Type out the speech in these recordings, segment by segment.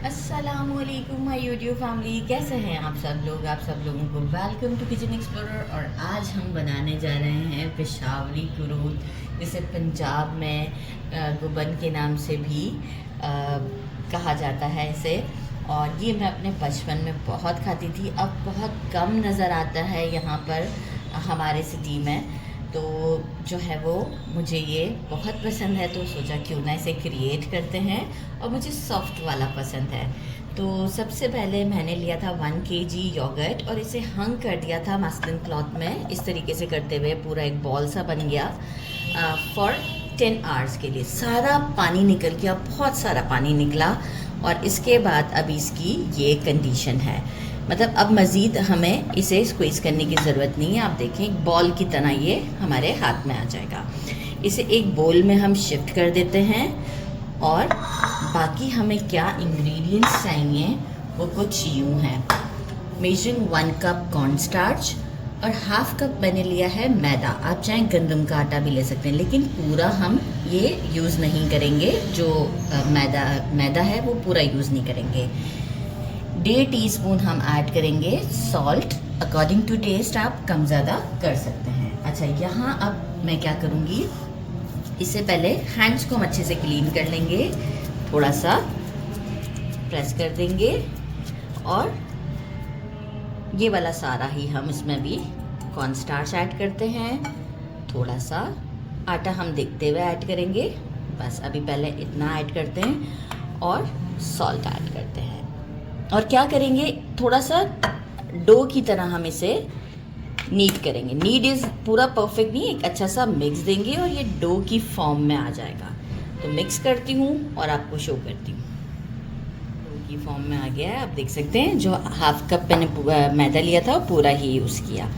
अस्सलामुअलैकुम my YouTube family, कैसे हैं आप सब लोग। आप सब लोगों को वेलकम टू किचन एक्सप्लोरर। और आज हम बनाने जा रहे हैं पेशावरी कुरूत, जिसे पंजाब में गुबन के नाम से भी कहा जाता है इसे। और ये मैं अपने बचपन में बहुत खाती थी, अब बहुत कम नज़र आता है यहाँ पर हमारे सिटी में। तो जो है वो मुझे ये बहुत पसंद है, तो सोचा क्यों ना इसे क्रिएट करते हैं। और मुझे सॉफ्ट वाला पसंद है। तो सबसे पहले मैंने लिया था 1 kg योगर्ट और इसे हंग कर दिया था मसलिन क्लॉथ में। इस तरीके से करते हुए पूरा एक बॉल सा बन गया फॉर 10 आवर्स के लिए। सारा पानी निकल गया, बहुत सारा पानी निकला। और इसके बाद अब इसकी ये कंडीशन है, मतलब अब मज़ीद हमें इसे स्क्वीज़ करने की ज़रूरत नहीं है। आप देखें एक बॉल की तरह ये हमारे हाथ में आ जाएगा। इसे एक बोल में हम शिफ्ट कर देते हैं। और बाकी हमें क्या इंग्रेडिएंट्स चाहिए वो कुछ यूँ हैं। मेजरिंग 1 कप कॉर्न स्टार्च और हाफ कप मैंने लिया है मैदा। आप चाहें गंदम का आटा भी ले सकते हैं, लेकिन पूरा हम ये यूज़ नहीं करेंगे। जो मैदा है वो पूरा यूज़ नहीं करेंगे। 1.5 टीस्पून हम ऐड करेंगे सॉल्ट। अकॉर्डिंग टू टेस्ट आप कम ज़्यादा कर सकते हैं। अच्छा, यहाँ अब मैं क्या करूँगी, इससे पहले हैंड्स को हम अच्छे से क्लीन कर लेंगे, थोड़ा सा प्रेस कर देंगे। और ये वाला सारा ही हम इसमें भी कॉर्न स्टार्च ऐड करते हैं। थोड़ा सा आटा हम देखते हुए ऐड करेंगे, बस अभी पहले इतना ऐड करते हैं। और सॉल्ट ऐड करते हैं। और क्या करेंगे, थोड़ा सा डो की तरह हम इसे नीड करेंगे। नीड इज़ पूरा परफेक्ट नहीं, एक अच्छा सा मिक्स देंगे और ये डो की फॉर्म में आ जाएगा। तो मिक्स करती हूँ और आपको शो करती हूँ। डो की फॉर्म में आ गया है, आप देख सकते हैं। जो हाफ कप मैंने मैदा लिया था वो पूरा ही यूज़ किया।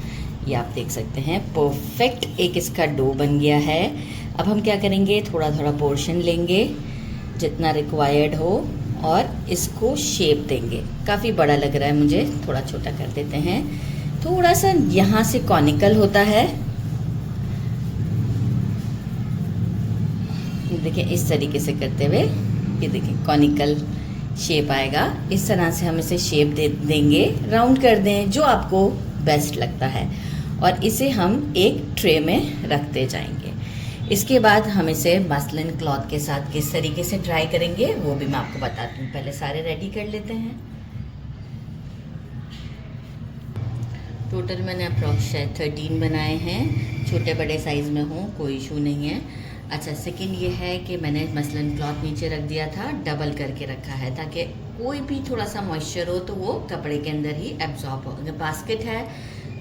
ये आप देख सकते हैं परफेक्ट एक इसका डो बन गया है। अब हम क्या करेंगे, थोड़ा थोड़ा पोर्शन लेंगे जितना रिक्वायर्ड हो और इसको शेप देंगे। काफ़ी बड़ा लग रहा है मुझे, थोड़ा छोटा कर देते हैं। थोड़ा सा यहाँ से कॉनिकल होता है, देखिए इस तरीके से करते हुए ये देखिए कॉनिकल शेप आएगा। इस तरह से हम इसे शेप दे देंगे, राउंड कर दें जो आपको बेस्ट लगता है। और इसे हम एक ट्रे में रखते जाएंगे। इसके बाद हम इसे मसलिन क्लॉथ के साथ किस तरीके से ट्राई करेंगे वो भी मैं आपको बताती हूँ। पहले सारे रेडी कर लेते हैं। टोटल मैंने अप्रॉक्स 13 बनाए हैं, छोटे बड़े साइज़ में हो कोई इशू नहीं है। अच्छा, सेकंड ये है कि मैंने मसलिन क्लॉथ नीचे रख दिया था, डबल करके रखा है ताकि कोई भी थोड़ा सा मॉइस्चर हो तो वो कपड़े के अंदर ही एब्जॉर्ब हो। अगर बास्केट है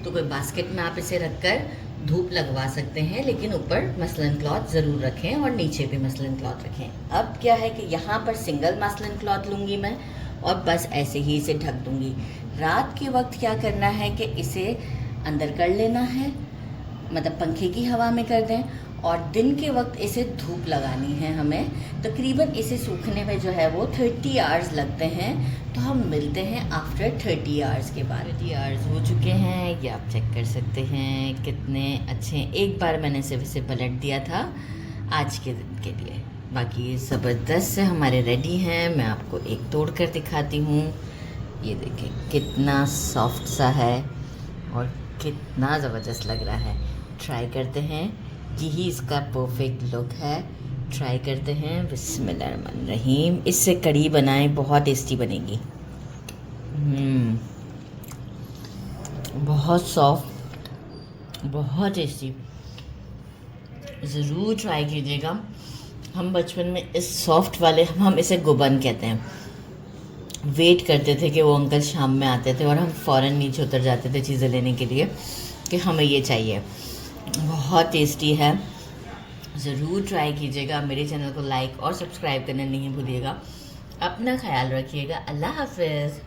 तो कोई बास्केट में आप इसे रखकर धूप लगवा सकते हैं, लेकिन ऊपर मसलिन क्लॉथ ज़रूर रखें और नीचे भी मसलिन क्लॉथ रखें। अब क्या है कि यहाँ पर सिंगल मसलिन क्लॉथ लूँगी मैं और बस ऐसे ही इसे ढक दूँगी। रात के वक्त क्या करना है कि इसे अंदर कर लेना है, मतलब पंखे की हवा में कर दें। और दिन के वक्त इसे धूप लगानी है हमें। तकरीबन इसे सूखने में जो है वो 30 आवर्स लगते हैं। तो हम मिलते हैं आफ्टर 30 आवर्स के बाद। 30 आवर्स हो चुके हैं, ये आप चेक कर सकते हैं कितने अच्छे हैं। एक बार मैंने सिर्फ इसे पलट दिया था आज के दिन के लिए। बाकी ज़बरदस्त से हमारे रेडी हैं। मैं आपको एक तोड़ कर दिखाती हूँ। ये देखें कितना सॉफ्ट सा है और कितना ज़बरदस्त लग रहा है। ट्राई करते हैं, यही इसका परफेक्ट लुक है। ट्राई करते हैं। बिस्मिल्लाहिर्रहमानिर्रहीम। इससे कढ़ी बनाएं, बहुत टेस्टी बनेगी। बहुत सॉफ्ट, बहुत टेस्टी, ज़रूर ट्राई कीजिएगा। हम बचपन में इस सॉफ्ट वाले, हम इसे गुबन कहते हैं, वेट करते थे कि वो अंकल शाम में आते थे और हम फ़ौरन नीचे उतर जाते थे चीज़ें लेने के लिए कि हमें ये चाहिए। बहुत टेस्टी है, ज़रूर ट्राई कीजिएगा। मेरे चैनल को लाइक और सब्सक्राइब करना नहीं भूलिएगा। अपना ख्याल रखिएगा। अल्लाह हाफ़िज़।